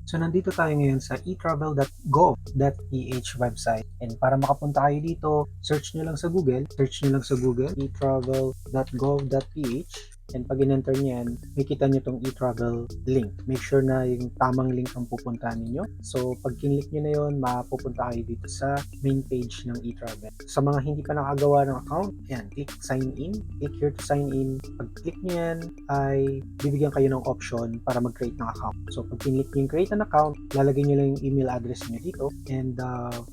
So nandito tayo ngayon sa etravel.gov.ph website. And para makapunta kayo dito, search nyo lang sa Google, etravel.gov.ph. And pag in-enter nyo yan, makita nyo tong eTravel link. Make sure na yung tamang link ang pupuntahan ninyo. So pag kinlik nyo na yun, mapupunta kayo dito sa main page ng eTravel. Sa mga hindi pa nakagawa ng account, yan, click sign in. Click here to sign in. Pag click nyo yan, ay bibigyan kayo ng option para mag-create ng account. So pag kinlik nyo yung create an account, lalagay nyo lang yung email address nyo dito and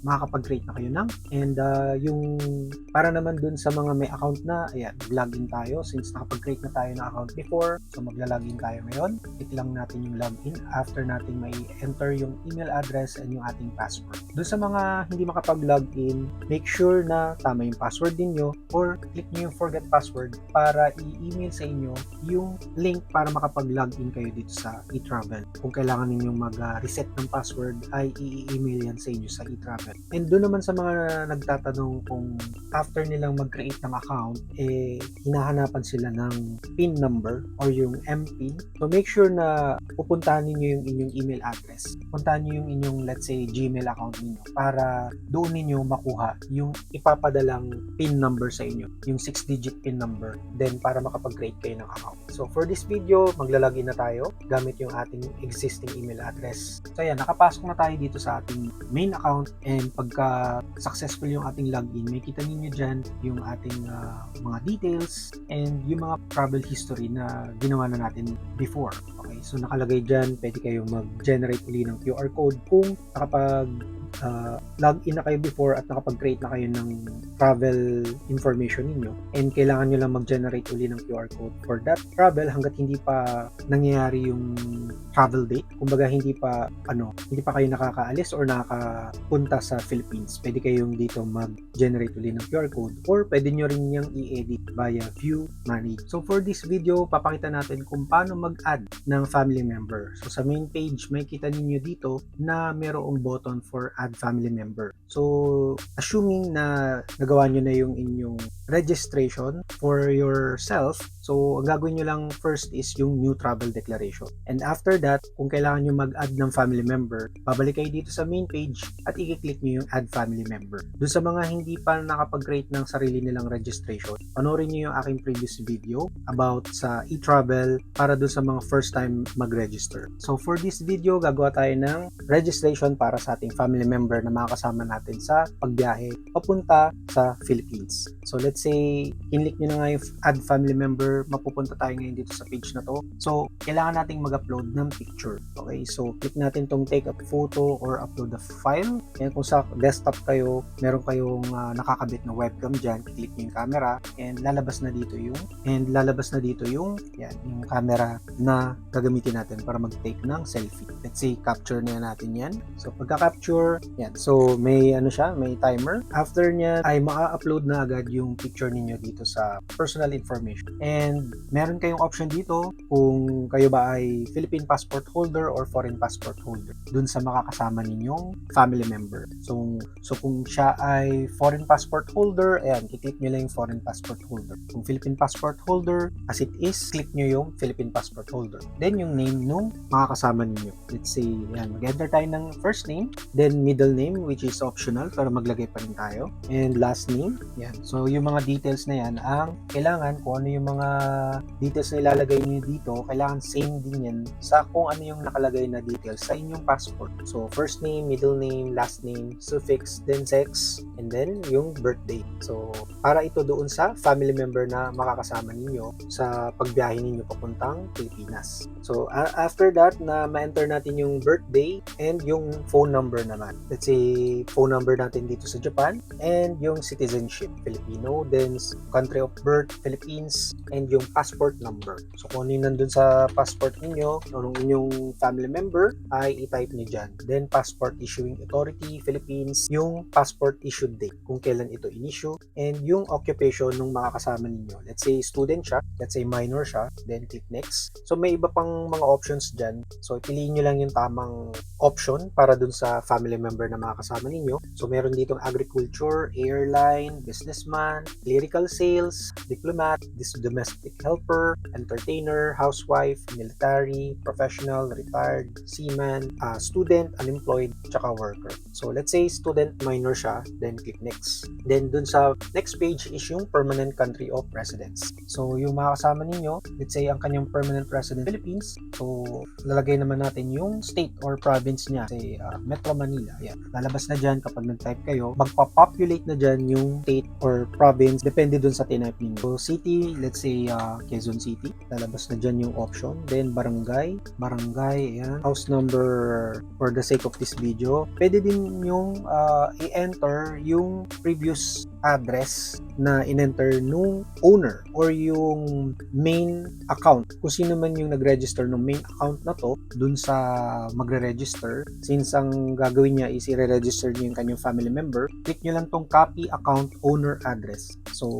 makakapag-create na kayo ng. And yung para naman dun sa mga may account na, ayan, login tayo since nakapag-create na tayo na account before. So magla-login tayo ngayon. Click lang natin yung login after natin may enter yung email address and yung ating password. Doon sa mga hindi makapag-login, make sure na tama yung password niyo or click niyo yung forget password para i-email sa inyo yung link para makapag-login kayo dito sa eTravel. Kung kailangan ninyong mag-reset ng password ay i-email yan sa inyo sa eTravel. And doon naman sa mga nagtatanong kung after nilang mag-create ng account, hinahanapan sila ng PIN number or yung MPIN. So make sure na pupuntahan niyo yung inyong email address. Puntahan niyo yung inyong, let's say, Gmail account niyo para doon niyo makuha yung ipapadalang PIN number sa inyo, yung 6-digit PIN number, then para makapag-create kayo ng account. So for this video, maglalagin na tayo gamit yung ating existing email address. So yan, nakapasok na tayo dito sa ating main account and pagka successful yung ating login, may kita niyo dyan yung ating mga details and yung mga travel history na ginawa na natin before. Okay, so nakalagay dyan, pwede kayong mag-generate uli ng QR code kung nakapag login na kayo before at nakapag-create na kayo ng travel information niyo and kailangan nyo lang mag-generate uli ng QR code for that travel hanggat hindi pa nangyayari yung travel date. Kumbaga hindi pa kayo nakakaalis or nakakapunta sa Philippines. Pwede kayong dito mag-generate uli ng QR code or pwede nyo rin niyang i-edit via view manage. So for this video, papakita natin kung paano mag-add ng family member. So sa main page, may kita ninyo dito na mayroong button for add family member. So assuming na nagawa nyo na yung inyong registration for yourself, so ang gagawin nyo lang first is yung new travel declaration. And after that, kung kailangan nyo mag-add ng family member, babalik kayo dito sa main page at i-click nyo yung add family member. Doon sa mga hindi pa nakapag-create ng sarili nilang registration, panoorin nyo yung aking previous video about sa eTravel para doon sa mga first time mag-register. So for this video, gagawa tayo ng registration para sa ating family member na makakasama natin sa pagbiyahe papunta sa Philippines. So let's say, kinlik nyo na nga yung add family member, mapupunta tayo ngayon dito sa page na to. So kailangan nating mag-upload ng picture. Okay, so click natin tong take a photo or upload a file. Yan, kung sa desktop kayo, meron kayong nakakabit na webcam dyan, click nyo yung camera and lalabas na dito yung yung camera na gagamitin natin para mag-take ng selfie. Let's say, capture na natin yan. So pagka-capture, yan. So may may timer. After niya ay ma-upload na agad yung picture ninyo dito sa personal information. And meron kayong option dito kung kayo ba ay Philippine passport holder or foreign passport holder dun sa makakasama ninyong family member. So kung siya ay foreign passport holder, ayan, i-click nyo lang yung foreign passport holder. Kung Philippine passport holder, as it is, click nyo yung Philippine passport holder. Then yung name nung makakasama ninyo. Let's say, ayan, mag-enter tayo ng first name, then middle name, which is optional pero maglagay pa rin tayo, and last name. Yan. So yung mga details na yan, ang kailangan kung ano yung mga details na ilalagay niyo dito, kailangan same din yan sa kung ano yung nakalagay na details sa inyong passport. So first name, middle name, last name, suffix, then sex, and then yung birthday. So para ito doon sa family member na makakasama ninyo sa pagbiyahe ninyo papuntang Pilipinas. So after that, na ma-enter natin yung birthday and yung phone number naman. Let's say phone number natin dito sa Japan and yung citizenship Filipino, then country of birth Philippines, and yung passport number. So kung ano yung nandun sa passport ninyo o ng inyong family member ay i-type nyo dyan. Then passport issuing authority Philippines, yung passport issued date kung kailan ito in-issue, and yung occupation ng makakasama ninyo. Let's say student siya, let's say minor siya, then click next. So may iba pang mga options dyan. So piliin nyo lang yung tamang option para dun sa family member na mga kasama ninyo. So meron ditong agriculture, airline, businessman, clerical sales, diplomat, domestic helper, entertainer, housewife, military, professional, retired, seaman, student, unemployed, tsaka worker. So let's say student minor siya, then click next. Then dun sa next page is yung permanent country of residence. So yung mga kasama ninyo, let's say ang kanyang permanent resident Philippines, so lalagay naman natin yung state or province niya, say Metro Manila. Ayan. Lalabas na dyan kapag nag-type kayo, magpa-populate na dyan yung state or province, depende dun sa tinype ninyo. So city, let's say Quezon City, lalabas na dyan yung option. Then barangay, ayan. House number, for the sake of this video, pwede din yung i-enter yung previous address na in-enter nung owner or yung main account. Kung sino man yung nag-register ng main account na to dun sa magre-register, since ang gagawin niya is i-register niya yung kanyang family member, click nyo lang tong copy account owner address. So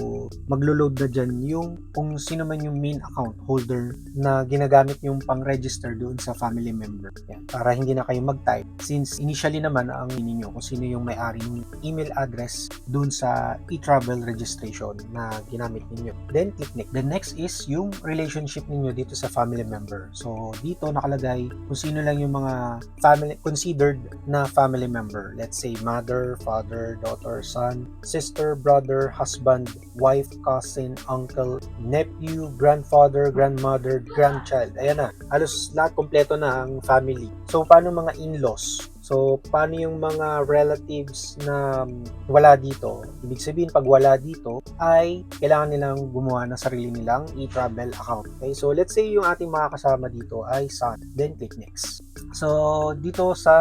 maglo-load na dyan yung kung sino man yung main account holder na ginagamit yung pang-register doon sa family member. Yan, para hindi na kayo mag-type, since initially naman ang ninyo kung sino yung may-ari ng email address doon sa e-travel registration na ginamit ninyo. Then click next. The next is yung relationship ninyo dito sa family member. So dito nakalagay kung sino lang yung mga family considered na family member. Let's say mother, father, daughter, son, sister, brother, husband, wife, cousin, uncle, nephew, grandfather, grandmother, grandchild. Ayan na. Halos lahat kompleto na ang family. So paano mga in-laws? So, paano yung mga relatives na wala dito? Ibig sabihin, pag wala dito, ay kailangan nilang gumawa ng sarili nilang e-travel account. Okay? So, let's say yung ating mga kasama dito ay son. Then, click next. So, dito sa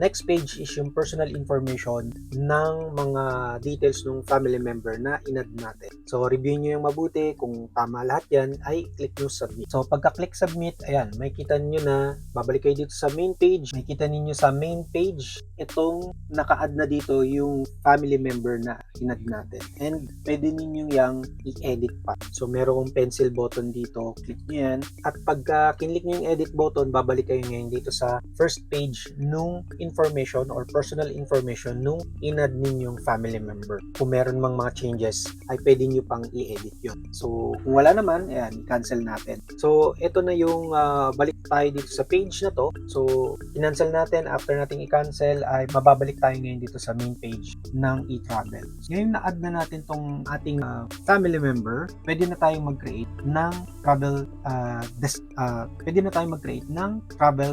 next page is yung personal information ng mga details ng family member na in-add natin. So, review nyo yung mabuti. Kung tama lahat yan, ay click nyo submit. So, pagka-click submit, ayan, may kita nyo na babalik kayo dito sa main page. May kita ninyo sa main page itong naka-add na dito yung family member na in-add natin. And pwede ninyong yang i-edit pa. So, merong pencil button dito. Click nyo yan. At pagka kinlik nyo yung edit button, babalik kayo ngayon dito sa first page nung information or personal information nung in-add ninyong family member. Kung meron mang mga changes, ay pwede nyo pang i-edit yun. So, kung wala naman, ayan, cancel natin. So, ito na yung balik tayo dito sa page na to. So, i-cancel natin. After natin i-cancel, ay mababalik tayo ngayon dito sa main page ng e-travel. Ngayon na-add na natin tong ating family member, pwede na tayong mag-create ng travel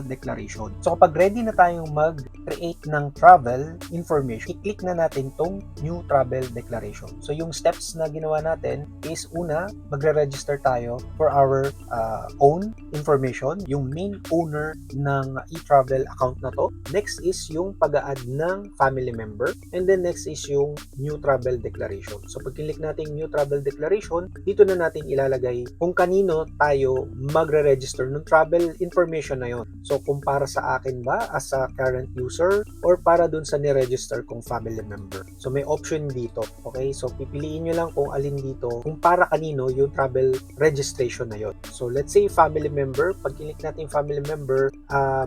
declaration. So kapag ready na tayong mag-create ng travel information, i-click na natin tong new travel declaration. So yung steps na ginawa natin is una, magre-register tayo for our own information, yung main owner ng e-travel account na to. Next is yung pag-add ng family member, and then next is yung new travel declaration. So pag click natin new travel declaration, dito na natin ilalagay kung kanino tayo magre-register ng travel information na yon. So kung para sa akin ba as a current user or para dun sa ni-register kong family member. So may option dito. Okay? So pipiliin nyo lang kung alin dito, kung para kanino yung travel registration na yon. So let's say family member, pag click natin family member,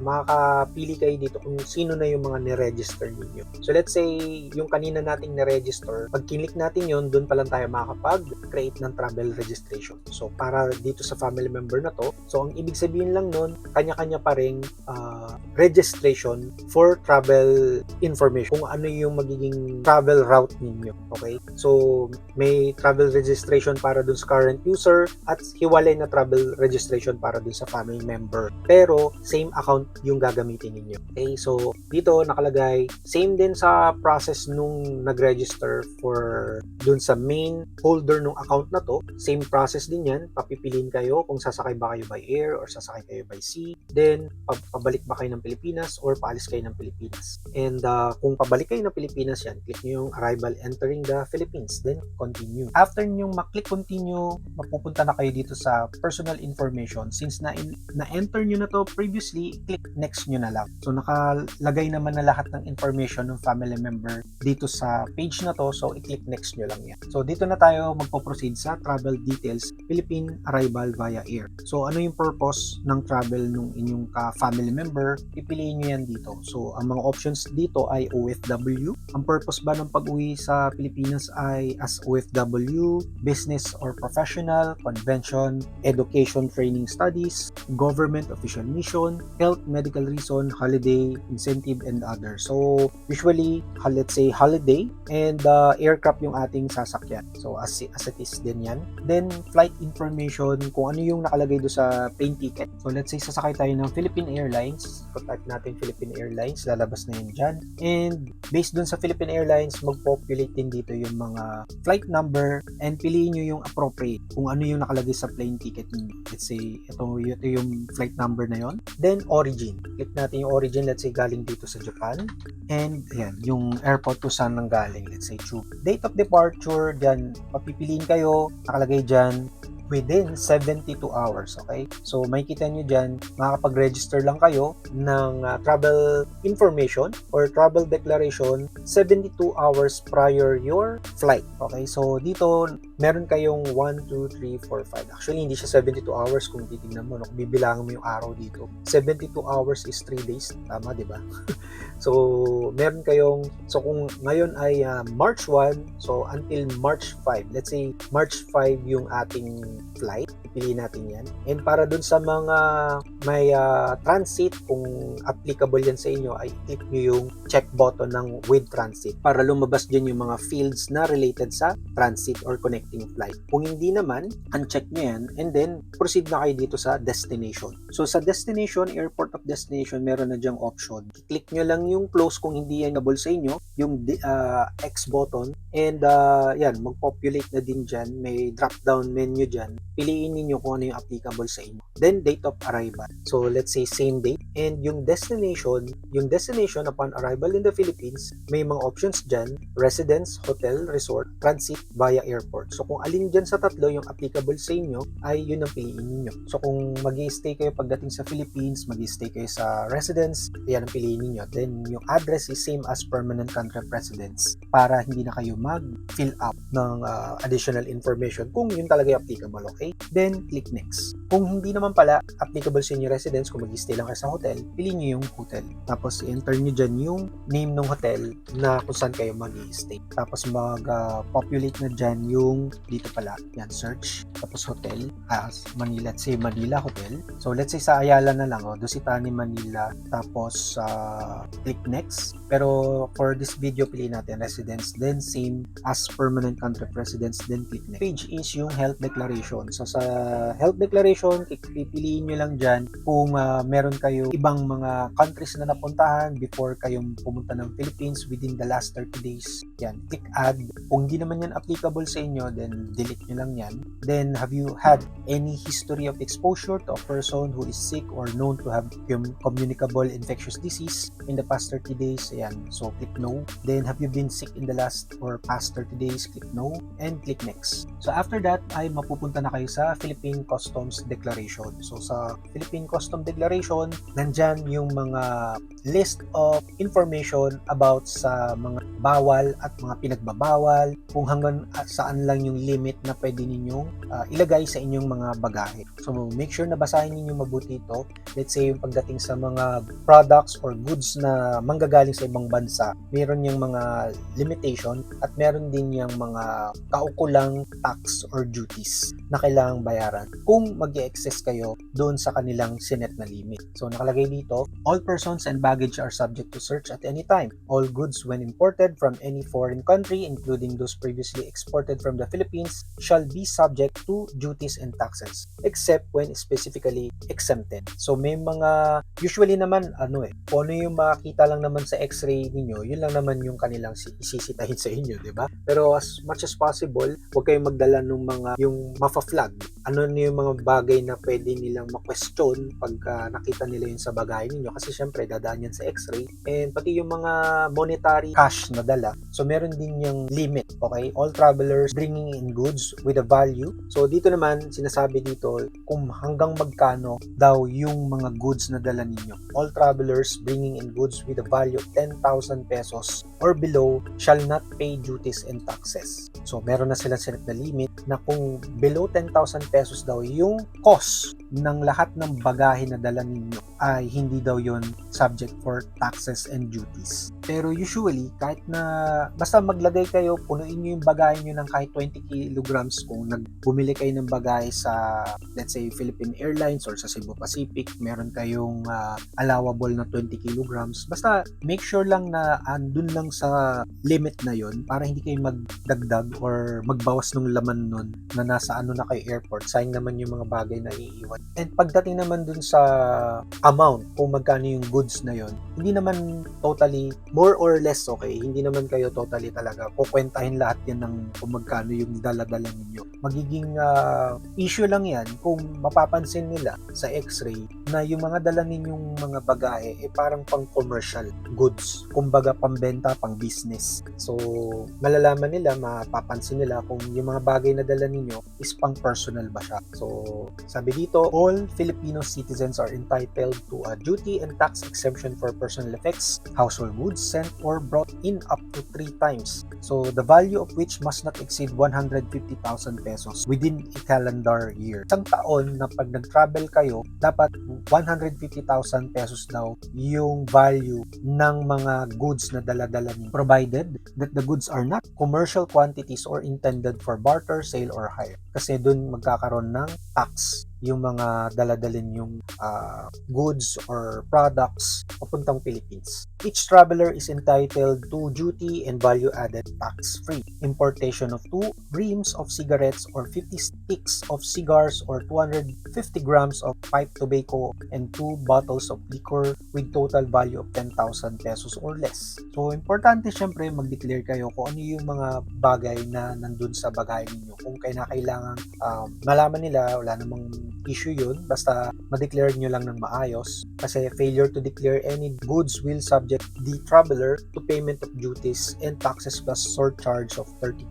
makakapili kayo dito kung sino na yung mga ni-register ninyo. So let's say yung kanina nating ni-register, pag click natin yon, dun pa lang tayo makakapag-create ng travel registration. So para dito sa family member na to, so ang ibig sabihin lang nun, kanya-kanya pa rin registration for travel information, kung ano yung magiging travel route ninyo. Okay? So may travel registration para dun sa current user at hiwalay na travel registration para dun sa family member. Pero same account yung gagamitin ninyo. Okay? So dito nakalagay, same din sa process nung nag-register for dun sa main holder ng account na to. Same process din yan. Papipiliin kayo kung sasakay ba kayo by air or sasakay kayo by sea. Then, pabalik ba kayo ng Pilipinas or paalis kayo ng Pilipinas. And kung pabalik kayo ng Pilipinas yan, click nyo yung arrival entering the Philippines. Then, continue. After nyo maklik continue, mapupunta na kayo dito sa personal information. Since na-enter nyo na to previously, click next nyo na lang. So, nakalagay naman na lahat ng information ng family member dito sa page na to. So, i-click next nyo lang yan. So, dito na tayo magpo-proceed sa travel details, Philippine arrival via air. So, ano yung purpose ng travel nung inyong family member, pipiliin nyo yan dito. So, ang mga options dito ay OFW. Ang purpose ba ng pag-uwi sa Pilipinas ay as OFW, business or professional, convention, education, training, studies, government official mission, health, medical reason, holiday, incentive, and others. So, usually, let's say holiday and aircraft yung ating sasakyan. So, as it is din yan. Then, flight information, kung ano yung nakalagay doon sa plane ticket. So, let's say sasakay tayo ng Philippine Airlines. So, type natin Philippine Airlines, lalabas na yun dyan. And, based dun sa Philippine Airlines, mag-populate din dito yung mga flight number and piliin nyo yung appropriate kung ano yung nakalagay sa plane ticket niyo. Let's say, ito yung flight number na yon. Then, origin. Click natin yung origin. Let's say, galing dito sa Japan. And, ayan, yung airport to saan nang galing. Let's say, Chuba. Date of departure, dyan, papipiliin kayo, nakalagay dyan, within 72 hours, okay? So, makikita nyo dyan, makakapag-register lang kayo ng travel information or travel declaration 72 hours prior your flight, okay? So, dito, meron kayong 1, 2, 3, 4, 5. Actually, hindi siya 72 hours kung titignan mo, no? Kung bibilangan mo yung araw dito. 72 hours is 3 days, tama, di ba? So, meron kayong, so kung ngayon ay March 1, so until March 5, let's say March 5 yung ating flight, pipili natin yan. And para dun sa mga may transit, kung applicable yan sa inyo, ay click nyo yung check button ng with transit para lumabas dyan yung mga fields na related sa transit or connecting flight. Kung hindi naman, uncheck nyo yan and then proceed na kayo dito sa destination. So sa destination, airport of destination, meron na dyang option. Click nyo lang yung close kung hindi yan nabol sa inyo, yung X button, and yan, mag-populate na din dyan. May drop-down menu dyan. Piliin niyo kung ano yung applicable sa inyo. Then, date of arrival. So, let's say same date. And yung destination upon arrival in the Philippines, may mga options dyan: residence, hotel, resort, transit, via airport. So, kung alin dyan sa tatlo yung applicable sa inyo, ay yun ang piliin niyo. So, kung mag-i-stay kayo pagdating sa Philippines, mag-i-stay kayo sa residence, yan ang piliin niyo. Then, yung address is same as permanent country of residence para hindi na kayo mag-fill up ng additional information kung yun talaga yung applicable, okay? Then, click next. Kung hindi naman pala applicable sa inyo residence, kung mag-stay lang kayo sa hotel, piliin nyo yung hotel. Tapos, enter nyo dyan yung name ng hotel na kung saan kayo mag-stay. Tapos, mag-populate na dyan yung dito pala. Yan, search. Tapos, hotel. Manila. Let's say, Manila Hotel. So, let's say sa Ayala na lang. Dusitani, Manila. Tapos, click next. Pero, for this video, piliin natin residence. Then, same as permanent country of residence. Then, click next. Page is yung health declaration. So, sa health declaration, pipiliin nyo lang dyan kung meron kayo ibang mga countries na napuntahan before kayong pumunta ng Philippines within the last 30 days. Yan, click add. Kung hindi naman yan applicable sa inyo, then delete nyo lang yan. Then, have you had any history of exposure to a person who is sick or known to have communicable infectious disease in the past 30 days? Ayan, so click no. Then, have you been sick in the last or past 30 days? Click no. And click next. So, after that, ay mapupunta na kayo sa Philippine Customs Declaration. So, sa Philippine Customs Declaration, nandyan yung mga list of information about sa mga bawal at mga pinagbabawal, kung hanggang saan lang yung limit na pwede ninyong ilagay sa inyong mga bagahe. So, make sure na basahin ninyo mabuti ito. Let's say, yung pagdating sa mga products or goods na manggagaling sa ibang bansa, meron yung mga limitation at meron din yung mga kaukulang tax or duties na kailangang bayaran kung mag-i-excess kayo doon sa kanilang sinet na limit. So, nakalagay dito, all persons and baggage are subject to search at any time. All goods when imported from any foreign country, including those previously exported from the Philippines, shall be subject to duties and taxes, except when specifically exempted. So, may mga, usually naman, kung ano yung makita lang naman sa x-ray ninyo, yun lang naman yung kanilang isisitahin sa inyo, di ba? Pero as much as possible, huwag kayong magdala ng mga, yung mafa-flag. Ano yung mga bagay na pwede nilang ma-question pag nakita nila yun sa bagay ninyo, kasi syempre dadaan yan sa x-ray, and pati yung mga monetary cash na dala, so meron din yung limit, okay? All travelers bringing in goods with a value. So dito naman sinasabi dito kung hanggang magkano daw yung mga goods na dala ninyo. All travelers bringing in goods with a value of 10,000 pesos or below shall not pay duties and taxes. So meron na silang sinet na limit na kung below 10,000 pesos daw yung cost ng lahat ng bagahe na dala ninyo ay hindi daw yon subject for taxes and duties. Pero usually, kahit na basta maglagay kayo, punuin nyo yung bagahe nyo ng kahit 20 kilograms kung bumili kayo ng bagahe sa, let's say, Philippine Airlines or sa Cebu Pacific, meron kayong allowable na 20 kilograms. Basta make sure lang na andun lang sa limit na yon para hindi kayo magdagdag or magbawas ng laman nun na nasa ano na kayo airport. Sayang naman yung mga bagay na iiwan. And pagdating naman dun sa amount, kung magkano yung goods na yon, hindi naman totally, more or less okay, hindi naman kayo totally talaga kukwentahin lahat yan ng kung magkano yung dala-dala ninyo. Magiging issue lang yan kung mapapansin nila sa x-ray na yung mga dala ninyong mga bagahe parang pang commercial goods, kumbaga pambenta, pang business. So malalaman nila, mapapansin nila kung yung mga bagay na dala ninyo is pang personal ba siya. So sabi dito, all Filipino citizens are entitled to a duty and tax exemption for personal effects, household goods sent or brought in up to 3 times. So the value of which must not exceed 150,000 pesos within a calendar year. Isang taon na pag nag-travel kayo, dapat 150,000 pesos daw yung value ng mga goods na dala-dala niyo, provided that the goods are not commercial quantities or intended for barter, sale, or hire. Kasi dun magkakaroon ng tax yung mga daladalin yung goods or products papuntang Philippines. Each traveler is entitled to duty and value-added tax-free importation of 2 reams of cigarettes or 50 sticks of cigars or 250 grams of pipe tobacco and 2 bottles of liquor with total value of 10,000 pesos or less. So, importante syempre mag-declare kayo kung ano yung mga bagay na nandun sa bagay ninyo. Kung kailangan malaman nila, wala namang issue yun, basta ma-declare nyo lang ng maayos, kasi failure to declare any goods will subject the traveler to payment of duties and taxes plus surcharge of 30%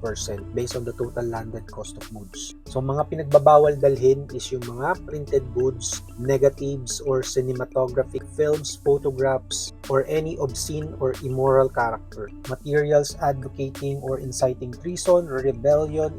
based on the total landed cost of goods. So mga pinagbabawal dalhin is yung mga printed goods, negatives or cinematographic films, photographs, or any obscene or immoral character, materials advocating or inciting treason, rebellion,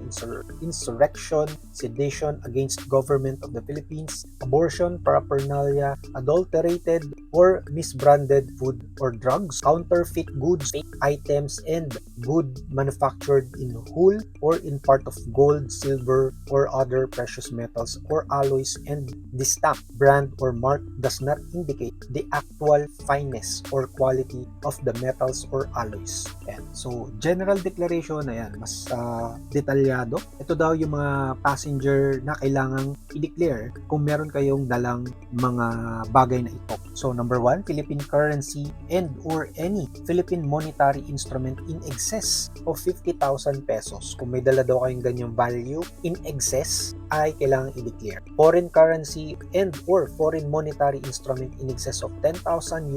insurrection, sedition against government of the Philippines, abortion, paraphernalia, adulterated or misbranded food or drugs, counterfeit goods, fake items, and good manufactured in whole or in part of gold, silver, or other precious metals or alloys, and the stamp, brand, or mark does not indicate the actual fineness or quality of the metals or alloys. Ayan. So, general declaration na yan, mas detalyado. Ito daw yung mga passenger na kailangang i-declare kung meron kayong dalang mga bagay na ito. So, number 1, Philippine currency and or any Philippine monetary instrument in excess of 50,000 pesos. Kung may dala daw kayong ganyang value in excess, ay kailangang i-declare. Foreign currency and or foreign monetary instrument in excess of 10,000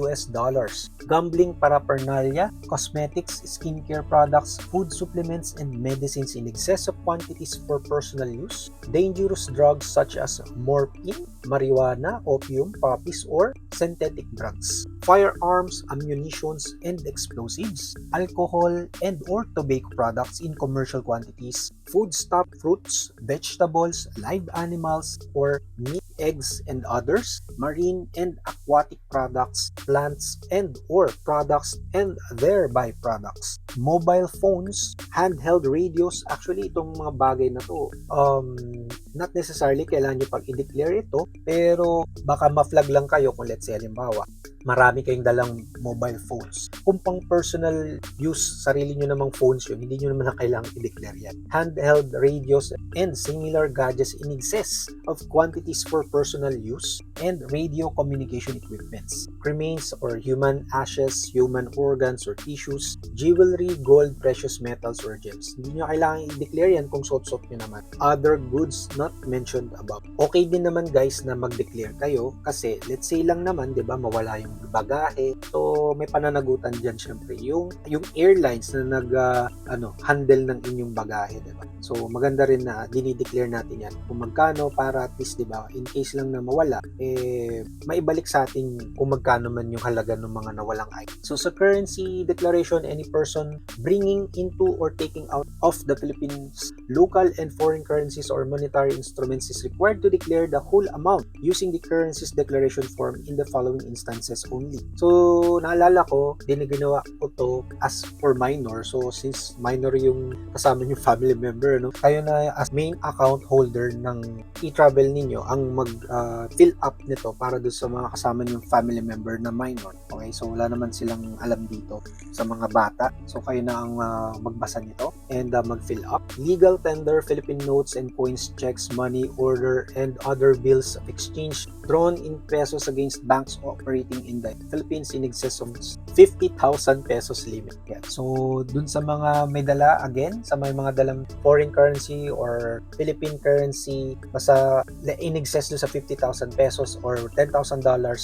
US dollars. Gambling paraphernalia, cosmetics, skincare products, food supplements, and medicines in excess of quantities for personal use. Dangerous drugs such as morphine, marijuana, opium, poppies, or synthetic drugs. Firearms, ammunitions, and explosives. Alcohol and or tobacco products in commercial quantities. Foodstuff, fruits, vegetables, live animals, or meat, eggs, and others. Marine and aquatic products, plants and or products and their byproducts. Mobile phones, handheld radios. Actually, itong mga bagay na to, not necessarily kailangan nyo pag i-declare ito, pero baka ma-flag lang kayo kung let's say, halimbawa, marami kayong dalang mobile phones. Kung pang personal use, sarili nyo namang phones yun, hindi nyo naman na kailangang i-declare yan. Handheld radios and similar gadgets in excess of quantities for personal use and radio communication equipments. Remains or human ashes, human organs or tissues, jewelry, gold, precious metals or gems. Hindi nyo kailangan i-declare yan kung suot-suot nyo naman. Other goods not mentioned above. Okay din naman guys na mag-declare kayo kasi let's say lang naman, di ba, mawala yung bagahe. So, may pananagutan dyan syempre. Yung airlines na handle ng inyong bagahe, di ba? So, maganda rin na dinideclare natin yan kung magkano para at least, di ba, in case lang na mawala, maibalik sa atin kung magkano magkano man yung halaga ng mga nawalang item. So sa currency declaration, any person bringing into or taking out of the Philippines local and foreign currencies or monetary instruments is required to declare the whole amount using the currencies declaration form in the following instances only. So naalala ko, diniginawa ko to as for minor. So since minor yung kasama yung family member, no, kayo na as main account holder ng e-travel ninyo ang mag-fill up nito para doon sa mga kasama yung family member na minor. Okay, so wala naman silang alam dito sa mga bata. So kayo na ang magbasa nito and mag-fill up. Legal tender, Philippine notes and coins, checks, money order, and other bills of exchange drawn in pesos against banks operating in the Philippines in excess of 50,000 pesos limit. Yeah. So dun sa mga may dala, again, sa may mga dalang foreign currency or Philippine currency, basta in excess dun sa 50,000 pesos or $10,000,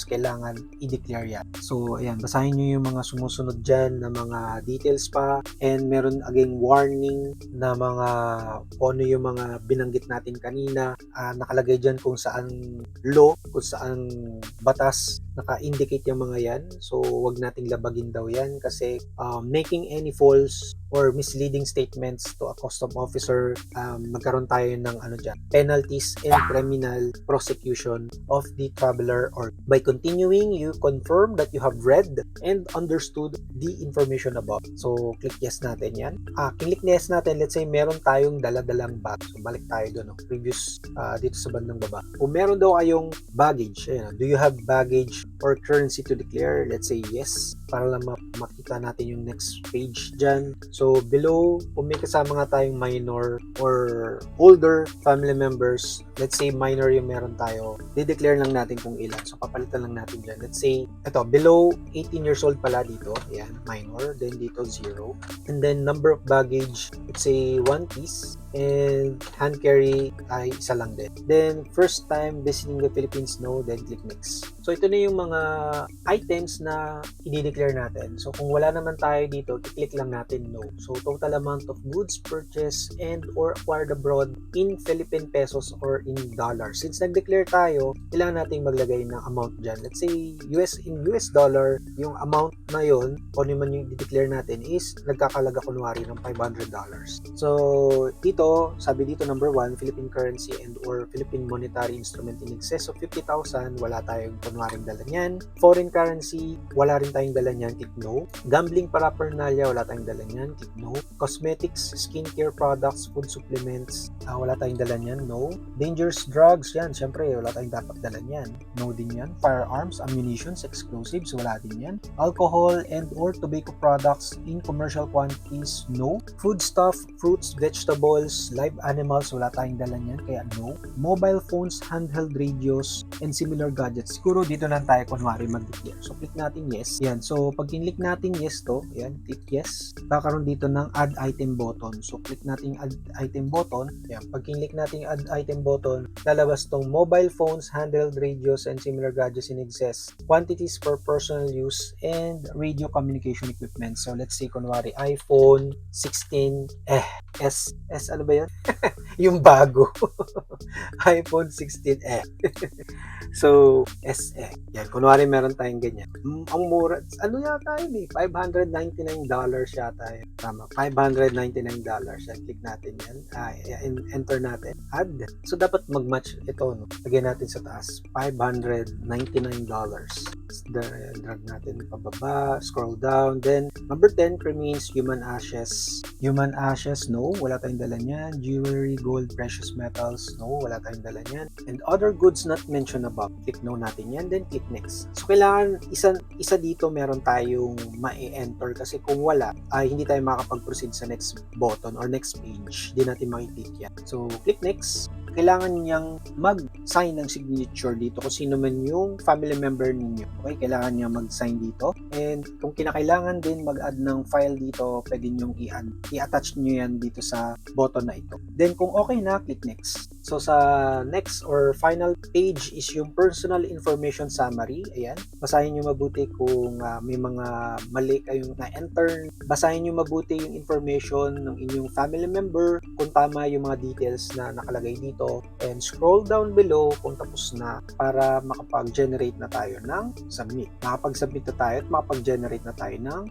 kailangan i-declare yan. So ayan, basahin nyo yung mga sumusunod dyan na mga details pa, and meron again warning na mga ano yung mga binanggit natin kanina, nakalagay dyan kung saan law, kung saan batas naka-indicate yung mga yan. So wag nating labagin daw yan kasi making any false or misleading statements to a custom officer, magkaroon tayo ng penalties and criminal prosecution of the traveler. Or by continuing, you confirm that you have read and understood the information above. So click yes natin yan. Click yes natin, let's say meron tayong daladalang bag. So balik tayo doon, previous dito sa bandang baba. Kung meron daw kayong baggage, do you have baggage or currency to declare? Let's say yes, para lang makita natin yung next page dyan. So below, kung may kasama nga tayong minor or older family members, let's say minor yung meron tayo, di-declare lang natin kung ilan. So papalitan lang natin dyan. Let's say, ito, below 18 years old pala dito, yan, minor, then dito 0. And then number of baggage, let's say 1 piece, and hand carry ay isa lang din. Then first time visiting the Philippines, no, then click next. So ito na yung mga items na i-declare natin. So kung wala naman tayo dito, i-click lang natin no. So total amount of goods purchased and or acquired abroad in Philippine pesos or in dollars. Since nag-declare tayo, kailangan nating maglagay ng amount dyan. Let's say in US dollar, yung amount na yun, kung ano man yung i-declare natin is nagkakalaga kunwari ng $500. So dito, sabi dito number 1, Philippine currency and or Philippine monetary instrument in excess of 50,000, wala tayong kunwaring dala niyan. Foreign currency, wala rin tayong dala niyan, click no. Gambling paraphernalia, wala tayong dala niyan, click no. Cosmetics, skincare products, food supplements, wala tayong dala niyan, no. Dangerous drugs, yan, syempre wala tayong dapat dala niyan, no din yan. Firearms, ammunitions, explosives, wala din yan. Alcohol and or tobacco products in commercial quantities, no. Foodstuff, fruits, vegetables, live animals, wala tayong dala niyan, kaya no. Mobile phones, handheld radios, and similar gadgets. Siguro dito lang tayo kunwari mag-declare. So click natin yes. Yan. So pag click natin yes to, yan, click yes. Kakaroon dito ng add item button. So click natin add item button. Yan. Pag click natin add item button, lalabas tong mobile phones, handheld radios, and similar gadgets in excess. Quantities for personal use and radio communication equipment. So let's say kunwari iPhone 16 S ano ba yan? Yung bago. iPhone 16 So, SE. Yan, kunwari meron tayong ganyan. Ang mura, ano yata yun $599 yata yun. Tama, $599. Yan, click natin yan. Enter natin. Add. So, dapat mag-match ito. No? Lagyan natin sa taas. $599. Drag natin pababa. Scroll down. Then, number 10 remains human ashes. Human ashes, no. Wala tayong dala niyan. Jewelry, gold, precious metals, no. Wala tayong dala niyan. And other goods not mentioned above. Click no natin yan, then click next. So, kailangan isa dito meron tayong ma-enter kasi kung wala, hindi tayo makakapag-proceed sa next button or next page. Hindi natin makiklik yan. So, click next. Kailangan niyang mag-sign ng signature dito kung sino man yung family member ninyo. Okay, kailangan niya mag-sign dito. And kung kinakailangan din mag-add ng file dito, pwede niyong i-attach niyo yan dito sa button na ito. Then kung okay na, click next. So sa next or final page is yung personal information summary. Ayan, basahin nyo mabuti kung may mga mali kayong na-enter. Basahin nyo mabuti yung information ng inyong family member kung tama yung mga details na nakalagay dito. And scroll down below kung tapos na para makapag-generate na tayo ng submit. Makapag-submit na tayo at makapag-generate na tayo ng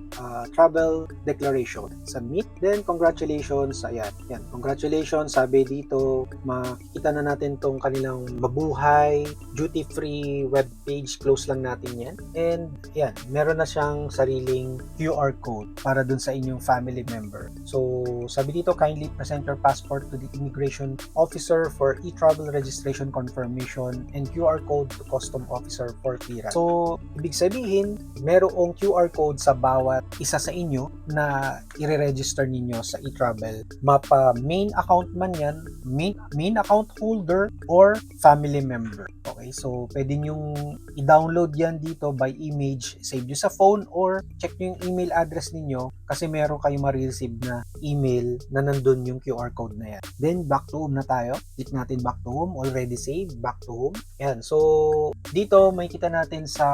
travel declaration. Submit. Then congratulations. Ayan. Yan. Congratulations. Sabi dito, makikita na natin tong kanilang mabuhay, duty-free web page. Close lang natin yan. And yan, meron na siyang sariling QR code para dun sa inyong family member. So, sabi dito, kindly present your passport to the immigration officer for e-travel registration confirmation and QR code to custom officer for clearance. So, ibig sabihin, merong QR code sa bawat isa sa inyo na i-register ninyo sa e-travel. Mapa main account man yan, main account holder or family member. Okay, so pwede nyong i-download yan dito by image, save nyo sa phone or check nyo yung email address ninyo kasi meron kayong ma-receive na email na nandun yung QR code na yan. Then back to home na tayo. Click natin back to home, already saved, back to home. Yan, so dito may kita natin sa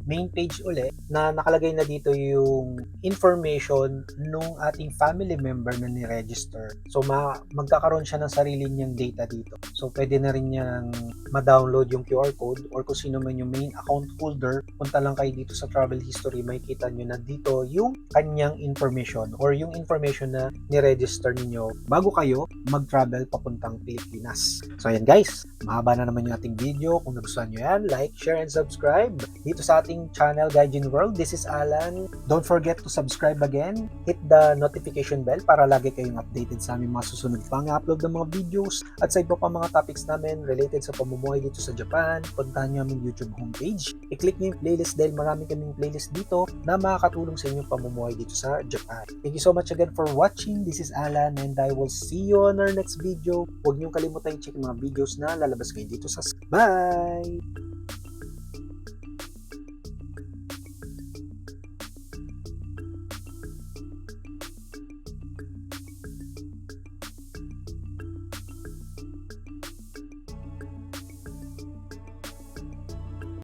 main page ulit na nakalagay na dito yung information nung ating family member na ni-register. So magkakaroon siya ng sarili niyang data dito. So pwede na rin niyang ma-download yung QR code or kung sino man yung main account holder, punta lang kayo dito sa travel history, makikita nyo na dito yung kanyang information or yung information na ni-register ninyo bago kayo mag-travel papuntang Pilipinas. So ayan guys, mahaba na naman yung ating video. Kung nagustuhan nyo yan, like, share, and subscribe dito sa ating channel, Gaijin World. This is Alan. Don't forget to subscribe again. Hit the notification bell para lagi kayong updated sa aming mga susunod pang upload ng mga videos at sa iba pa mga topics namin related sa pamumuhay dito sa Japan. Puntahan nyo aming YouTube homepage. I-click nyo yung playlist dahil marami kaming playlist dito na makakatulong sa inyong pamumuhay dito sa Japan. Thank you so much again for watching. This is Alan and I will see you on our next video. Huwag nyo kalimutan i-check mga videos na lalabas kayo dito sa Bye!